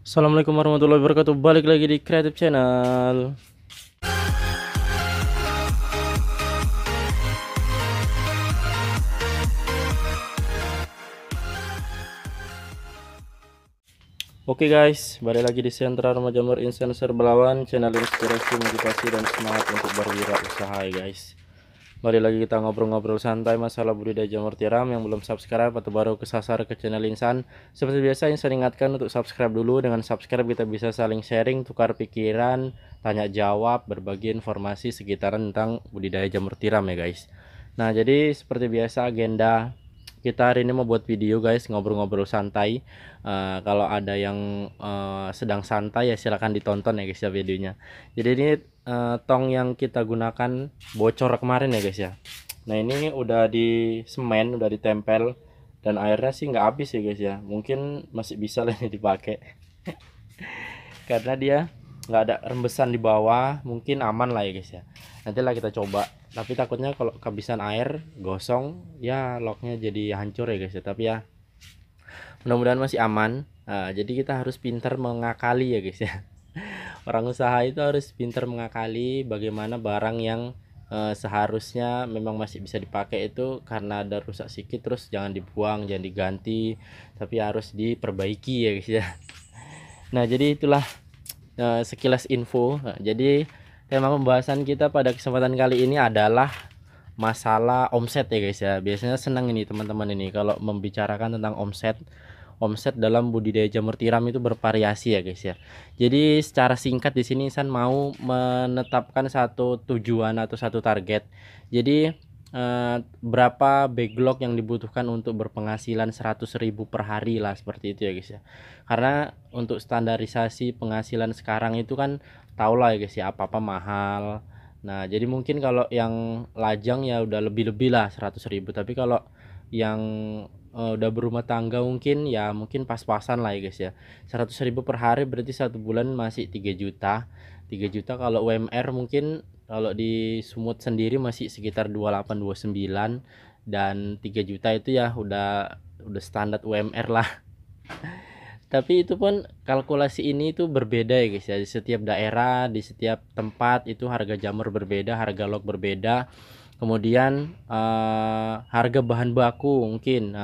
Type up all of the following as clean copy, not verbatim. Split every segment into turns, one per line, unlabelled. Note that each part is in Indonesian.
Assalamualaikum warahmatullahi wabarakatuh. Balik lagi di Creative Channel. Oke guys, balik lagi di Sentra Remaja Influencer Belawan, channel inspirasi, motivasi dan semangat untuk berwirausaha ya guys. Balik lagi kita ngobrol-ngobrol santai masalah budidaya jamur tiram. Yang belum subscribe atau baru kesasar ke channel Insan, seperti biasa Insan ingatkan untuk subscribe dulu. Dengan subscribe kita bisa saling sharing, tukar pikiran, tanya jawab, berbagi informasi sekitaran tentang budidaya jamur tiram ya guys. Nah, jadi seperti biasa agenda kita hari ini mau buat video guys, ngobrol-ngobrol santai. Kalau ada yang sedang santai ya silahkan ditonton ya guys ya videonya. Jadi ini tong yang kita gunakan bocor kemarin ya guys ya. Nah ini udah di semen, udah ditempel, dan airnya sih nggak habis ya guys ya. Mungkin masih bisa lah ini dipakai karena dia nggak ada rembesan di bawah, mungkin aman lah ya guys ya. Nantilah kita coba, tapi takutnya kalau kehabisan air gosong ya locknya jadi hancur ya guys ya. Tapi ya mudah-mudahan masih aman. Jadi kita harus pintar mengakali ya guys ya. Orang usaha itu harus pintar mengakali bagaimana barang yang seharusnya memang masih bisa dipakai itu karena ada rusak sedikit terus jangan dibuang, jangan diganti, tapi harus diperbaiki ya guys ya. Nah jadi itulah sekilas info. Jadi tema pembahasan kita pada kesempatan kali ini adalah masalah omset ya guys ya. Biasanya senang ini teman-teman ini kalau membicarakan tentang omset. Omset dalam budidaya jamur tiram itu bervariasi ya guys ya. Jadi secara singkat di sini Insan mau menetapkan satu tujuan atau satu target. Jadi berapa backlog yang dibutuhkan untuk berpenghasilan 100.000 per hari lah, seperti itu ya guys ya. Karena untuk standarisasi penghasilan sekarang itu kan tau lah ya guys ya, apa-apa mahal. Nah jadi mungkin kalau yang lajang ya udah lebih-lebih lah 100.000, tapi kalau yang udah berumah tangga mungkin pas-pasan lah ya guys ya. 100.000 per hari berarti satu bulan masih 3 juta. 3 juta kalau UMR mungkin kalau di Sumut sendiri masih sekitar 28-29, dan 3 juta itu ya udah standar UMR lah. Tapi itu pun kalkulasi ini itu berbeda ya guys ya, di setiap daerah, di setiap tempat itu harga jamur berbeda, harga log berbeda. Kemudian harga bahan baku mungkin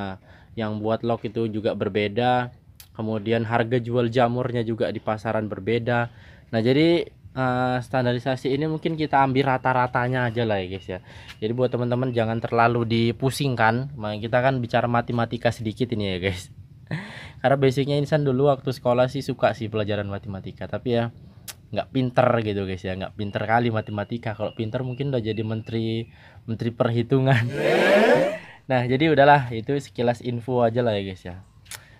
yang buat log itu juga berbeda. Kemudian harga jual jamurnya juga di pasaran berbeda. Nah jadi standarisasi ini mungkin kita ambil rata-ratanya aja lah ya guys ya. Jadi buat teman-teman jangan terlalu dipusingkan. Kita kan bicara matematika sedikit ini ya guys. Karena basicnya Insan dulu waktu sekolah sih suka sih pelajaran matematika, tapi ya nggak pinter gitu guys ya, nggak pinter kali matematika. Kalau pinter mungkin udah jadi menteri menteri perhitungan. Nah jadi udahlah, itu sekilas info aja lah ya guys ya.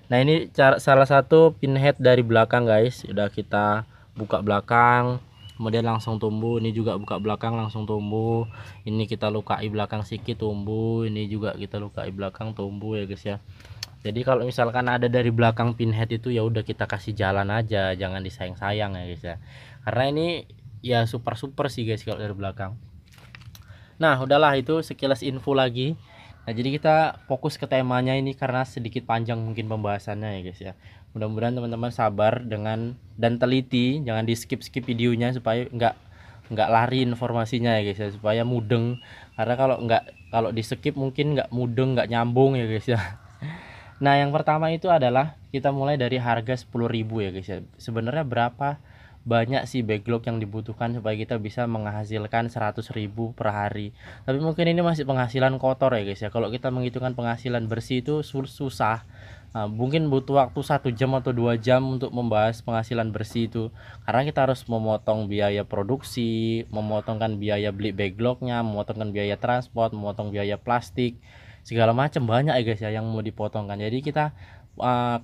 Nah ini salah satu pinhead dari belakang guys, udah kita buka belakang kemudian langsung tumbuh. Ini juga buka belakang langsung tumbuh. Ini kita lukai belakang sedikit tumbuh, ini juga kita lukai belakang tumbuh ya guys ya. Jadi kalau misalkan ada dari belakang pinhead itu ya udah kita kasih jalan aja, jangan disayang-sayang ya guys ya. Karena ini ya super sih guys kalau dari belakang. Nah udahlah, itu sekilas info lagi. Nah jadi kita fokus ke temanya ini karena sedikit panjang mungkin pembahasannya ya guys ya. Mudah-mudahan teman-teman sabar dengan dan teliti, jangan di skip videonya supaya nggak lari informasinya ya guys ya, supaya mudeng. Karena kalau di skip mungkin nggak mudeng, nggak nyambung ya guys ya. Nah yang pertama itu adalah kita mulai dari harga 10.000 ya guys ya. Sebenarnya berapa banyak sih backlog yang dibutuhkan supaya kita bisa menghasilkan 100.000 per hari. Tapi mungkin ini masih penghasilan kotor ya guys ya. Kalau kita menghitungkan penghasilan bersih itu susah. Mungkin butuh waktu 1 jam atau 2 jam untuk membahas penghasilan bersih itu, karena kita harus memotong biaya produksi, memotongkan biaya beli backlognya, memotongkan biaya transport, memotong biaya plastik, segala macam banyak ya guys ya yang mau dipotongkan. Jadi kita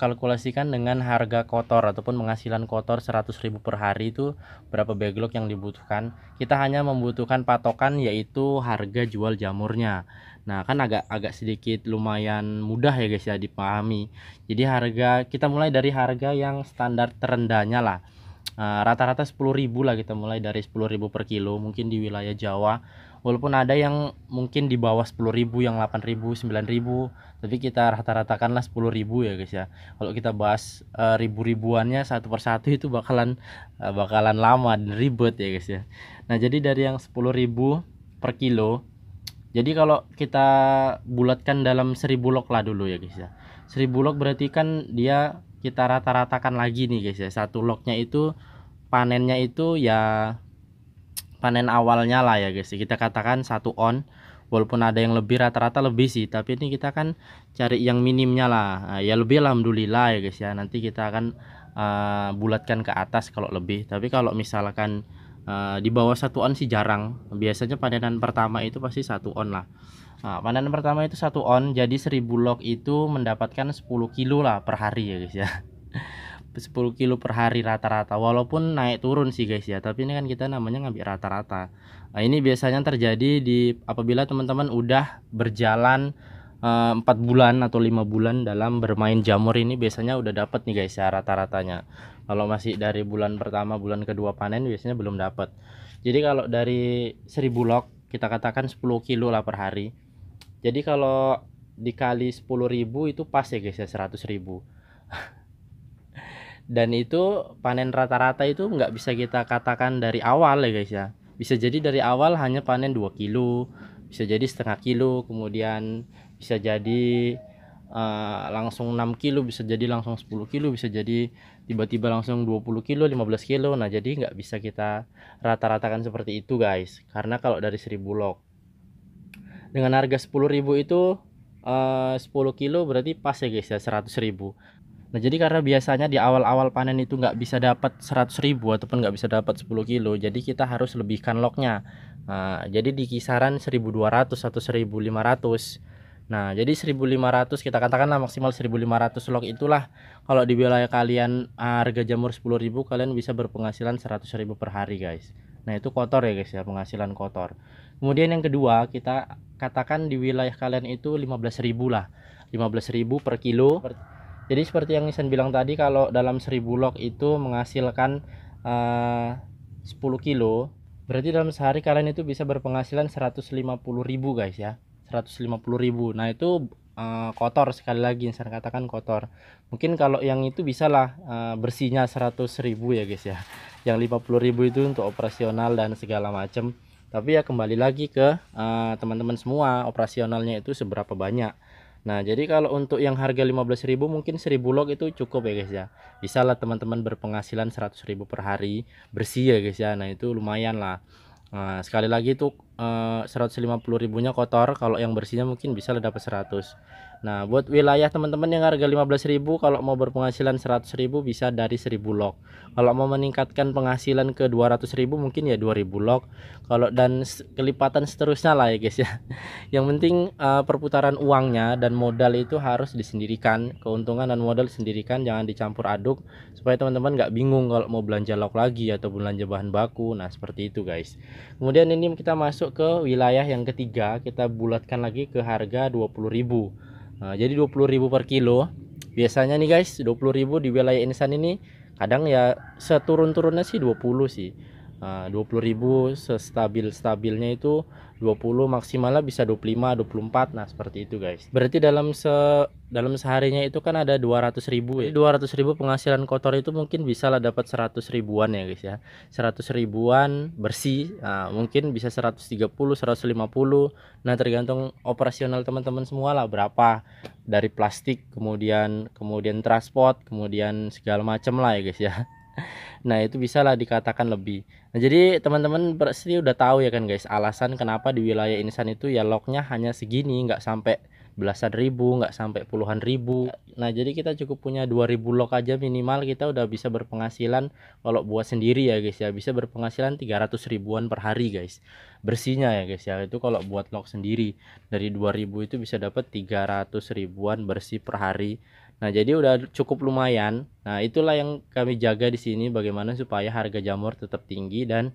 kalkulasikan dengan harga kotor ataupun penghasilan kotor 100.000 per hari itu berapa backlog yang dibutuhkan. Kita hanya membutuhkan patokan yaitu harga jual jamurnya. Nah kan agak sedikit lumayan mudah ya guys ya dipahami. Jadi harga kita mulai dari harga yang standar terendahnya lah, rata-rata 10.000 lah, kita mulai dari 10.000 per kilo mungkin di wilayah Jawa. walaupun ada yang mungkin di bawah 10.000, yang 8.000, 9.000, tapi kita rata-ratakanlah 10.000 ya guys ya. Kalau kita bahas ribu-ribuannya satu persatu itu bakalan lama dan ribet ya guys ya. Nah jadi dari yang 10.000 per kilo, jadi kalau kita bulatkan dalam 1.000 log lah dulu ya guys ya. 1.000 log berarti kan dia kita rata-ratakan lagi nih guys ya. Satu lognya itu panennya itu ya panen awalnya lah ya guys, kita katakan 1 on, walaupun ada yang lebih, rata-rata lebih sih, tapi ini kita kan cari yang minimnya lah. Nah, ya lebih alhamdulillah ya guys ya, nanti kita akan bulatkan ke atas kalau lebih. Tapi kalau misalkan di bawah 1 on sih jarang, biasanya panenan pertama itu pasti 1 on lah. Nah, panenan pertama itu 1 on, jadi 1.000 log itu mendapatkan 10 kilo lah per hari ya guys ya. 10 kilo per hari rata-rata, walaupun naik turun sih guys ya, tapi ini kan kita namanya ngambil rata-rata. Nah ini biasanya terjadi di apabila teman-teman udah berjalan 4 bulan atau 5 bulan dalam bermain jamur, ini biasanya udah dapat nih guys ya rata-ratanya. Kalau masih dari bulan pertama, bulan kedua panen biasanya belum dapat. Jadi kalau dari 1.000 log kita katakan 10 kilo lah per hari, jadi kalau dikali 10.000 itu pas ya guys ya, 100.000. Dan itu panen rata-rata itu nggak bisa kita katakan dari awal ya guys ya, bisa jadi dari awal hanya panen 2 kilo, bisa jadi setengah kilo, kemudian bisa jadi langsung 6 kilo, bisa jadi langsung 10 kilo, bisa jadi tiba-tiba langsung 20 kilo, 15 kilo. Nah jadi nggak bisa kita rata-ratakan seperti itu guys, karena kalau dari 1.000 log dengan harga 10.000 itu 10 kilo berarti pas ya guys ya, 100.000. Nah jadi karena biasanya di awal-awal panen itu nggak bisa dapat 100.000 ataupun nggak bisa dapat 10 kilo, jadi kita harus lebihkan lognya. Nah, jadi di kisaran 1.200 atau 1.500. Nah jadi 1.500 kita katakanlah maksimal 1.500 log itulah kalau di wilayah kalian harga jamur 10.000, kalian bisa berpenghasilan 100.000 per hari guys. Nah itu kotor ya guys ya, penghasilan kotor. Kemudian yang kedua kita katakan di wilayah kalian itu 15.000 lah, 15.000 per kilo. Jadi seperti yang Nisan bilang tadi, kalau dalam 1.000 log itu menghasilkan 10 kilo, berarti dalam sehari kalian itu bisa berpenghasilan 150.000 guys ya, 150.000. Nah itu kotor, sekali lagi saya katakan kotor. Mungkin kalau yang itu bisa lah bersihnya 100.000 ya guys ya, yang 50.000 itu untuk operasional dan segala macam. Tapi ya kembali lagi ke teman-teman semua, operasionalnya itu seberapa banyak. Nah jadi kalau untuk yang harga 15.000 mungkin 1.000 log itu cukup ya guys ya, bisa lah teman-teman berpenghasilan 100.000 per hari bersih ya guys ya. Nah itu lumayan lah. Nah, sekali lagi itu 150.000-nya kotor, kalau yang bersihnya mungkin bisa dapat 100. Nah buat wilayah teman-teman yang harga 15.000, kalau mau berpenghasilan 100.000 bisa dari 1.000 log. Kalau mau meningkatkan penghasilan ke 200.000 mungkin ya 2.000 log. Kalau dan kelipatan seterusnya lah ya guys ya. Yang penting perputaran uangnya dan modal itu harus disendirikan, keuntungan dan modal disendirikan, jangan dicampur aduk, supaya teman-teman nggak bingung kalau mau belanja log lagi atau belanja bahan baku. Nah seperti itu guys. Kemudian ini kita masuk ke wilayah yang ketiga, kita bulatkan lagi ke harga 20.000. Nah, jadi 20.000 per kilo. Biasanya nih guys, 20.000 di wilayah Insan ini kadang ya seturun-turunnya sih 20 sih. 20.000 sestabil-stabilnya itu 20, maksimalnya bisa 25, 24. Nah seperti itu guys. Berarti dalam seharinya itu kan ada 200.000 ya. 200.000 penghasilan kotor itu mungkin bisa lah dapat 100 ribuan ya guys ya, 100 ribuan bersih. Nah, mungkin bisa 130, 150. Nah tergantung operasional teman-teman semua lah berapa, dari plastik, kemudian transport, kemudian segala macam lah ya guys ya. Nah itu bisa lah dikatakan lebih. Nah jadi teman-teman pasti udah tahu ya kan guys, alasan kenapa di wilayah Insan itu ya lognya hanya segini, nggak sampai belasan ribu, nggak sampai puluhan ribu. Nah jadi kita cukup punya 2.000 log aja minimal, kita udah bisa berpenghasilan kalau buat sendiri ya guys ya, bisa berpenghasilan 300 ribuan per hari guys, bersihnya ya guys ya. Itu kalau buat log sendiri dari 2.000 itu bisa dapat 300 ribuan bersih per hari. Nah jadi udah cukup lumayan. Nah itulah yang kami jaga di sini, bagaimana supaya harga jamur tetap tinggi dan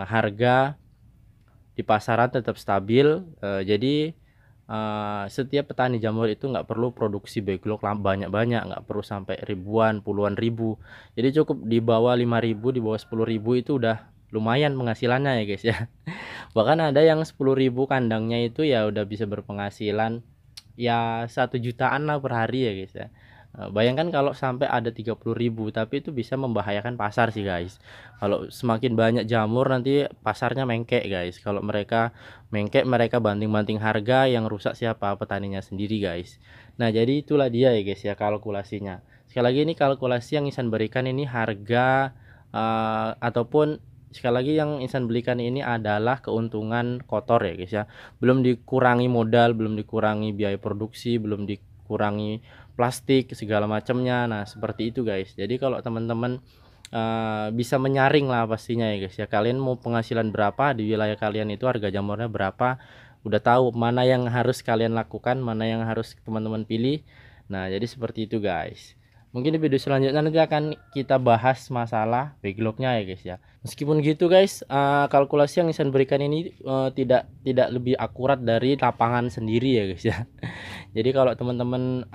harga di pasaran tetap stabil. Jadi setiap petani jamur itu nggak perlu produksi backlog banyak-banyak, nggak perlu sampai ribuan, puluhan ribu. Jadi cukup di bawah 5.000, di bawah 10.000 itu udah lumayan penghasilannya ya guys ya. Bahkan ada yang 10.000 kandangnya itu ya udah bisa berpenghasilan ya 1 jutaan lah per hari ya guys ya. Bayangkan kalau sampai ada 30.000, tapi itu bisa membahayakan pasar sih guys. Kalau semakin banyak jamur nanti pasarnya mengkek guys. Kalau mereka mengkek, mereka banting-banting harga, yang rusak siapa? Petaninya sendiri guys. Nah jadi itulah dia ya guys ya kalkulasinya. Sekali lagi ini kalkulasi yang Ihsan berikan ini harga ataupun sekali lagi yang Ihsan belikan ini adalah keuntungan kotor ya guys ya. Belum dikurangi modal, belum dikurangi biaya produksi, belum dikurangi plastik segala macamnya. Nah seperti itu guys. Jadi kalau teman-teman bisa menyaring lah pastinya ya guys ya, kalian mau penghasilan berapa di wilayah kalian, itu harga jamurnya berapa, udah tahu mana yang harus kalian lakukan, mana yang harus teman-teman pilih. Nah jadi seperti itu guys. Mungkin di video selanjutnya nanti akan kita bahas masalah backlognya ya guys ya. Meskipun gitu guys, kalkulasi yang Ihsan berikan ini tidak lebih akurat dari lapangan sendiri ya guys ya. Jadi kalau teman-teman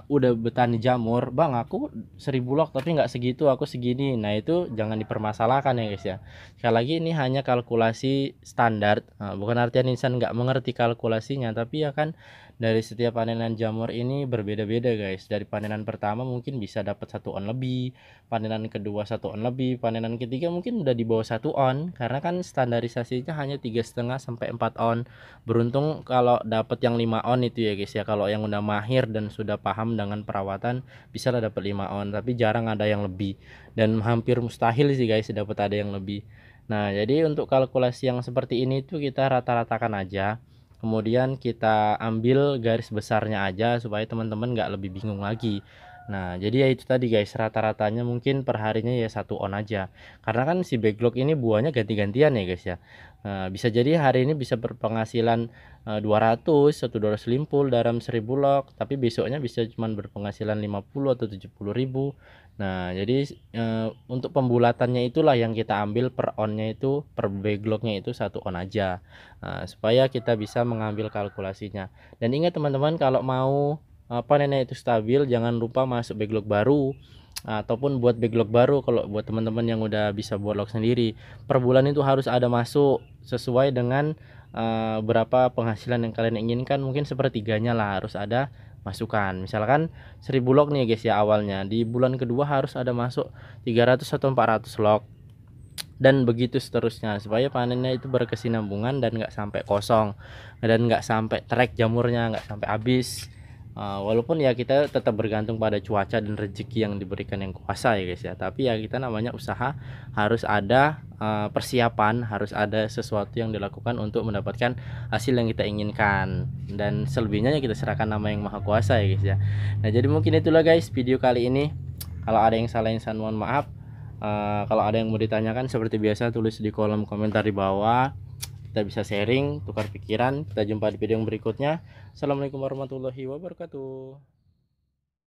udah bertani jamur, bang aku 1000 log tapi nggak segitu, aku segini, nah itu jangan dipermasalahkan ya guys ya. Sekali lagi ini hanya kalkulasi standar, bukan artian Ihsan nggak mengerti kalkulasinya, tapi ya kan dari setiap panenan jamur ini berbeda-beda guys. Dari panenan pertama mungkin bisa dapat 1 on lebih, panenan kedua 1 on lebih, panenan ketiga mungkin udah di bawah 1 on, karena kan standarisasinya hanya 3,5 sampai 4 on. Beruntung kalau dapat yang 5 on itu ya guys ya. Kalau yang udah mahir dan sudah paham dengan perawatan bisa lah dapat 5 on, tapi jarang ada yang lebih, dan hampir mustahil sih guys dapat ada yang lebih. Nah jadi untuk kalkulasi yang seperti ini tuh kita rata-ratakan aja, kemudian kita ambil garis besarnya aja supaya teman-teman nggak lebih bingung lagi. Nah jadi ya itu tadi guys, rata-ratanya mungkin perharinya ya 1 on aja, karena kan si backlog ini buahnya ganti-gantian ya guys ya. Bisa jadi hari ini bisa berpenghasilan 200 atau 200 limpul dalam 1000 log, tapi besoknya bisa cuman berpenghasilan 50 atau 70.000. Nah jadi untuk pembulatannya itulah yang kita ambil per onnya itu, per backlognya itu 1 on aja, supaya kita bisa mengambil kalkulasinya. Dan ingat teman-teman, kalau mau panennya itu stabil, jangan lupa masuk backlog baru ataupun buat backlog baru. Kalau buat teman-teman yang udah bisa buat log sendiri, per bulan itu harus ada masuk sesuai dengan berapa penghasilan yang kalian inginkan. Mungkin sepertiganya lah harus ada masukan. Misalkan 1000 log nih guys ya, awalnya di bulan kedua harus ada masuk 300 atau 400 log, dan begitu seterusnya, supaya panennya itu berkesinambungan dan nggak sampai kosong, dan nggak sampai trek jamurnya, nggak sampai habis. Walaupun ya kita tetap bergantung pada cuaca dan rezeki yang diberikan yang kuasa ya guys ya, tapi ya kita namanya usaha, harus ada persiapan, harus ada sesuatu yang dilakukan untuk mendapatkan hasil yang kita inginkan, dan selebihnya ya kita serahkan nama yang maha kuasa ya guys ya. Nah jadi mungkin itulah guys video kali ini. Kalau ada yang salah Ihsan mohon maaf. Kalau ada yang mau ditanyakan seperti biasa tulis di kolom komentar di bawah, kita bisa sharing, tukar pikiran. Kita jumpa di video yang berikutnya. Assalamualaikum warahmatullahi wabarakatuh.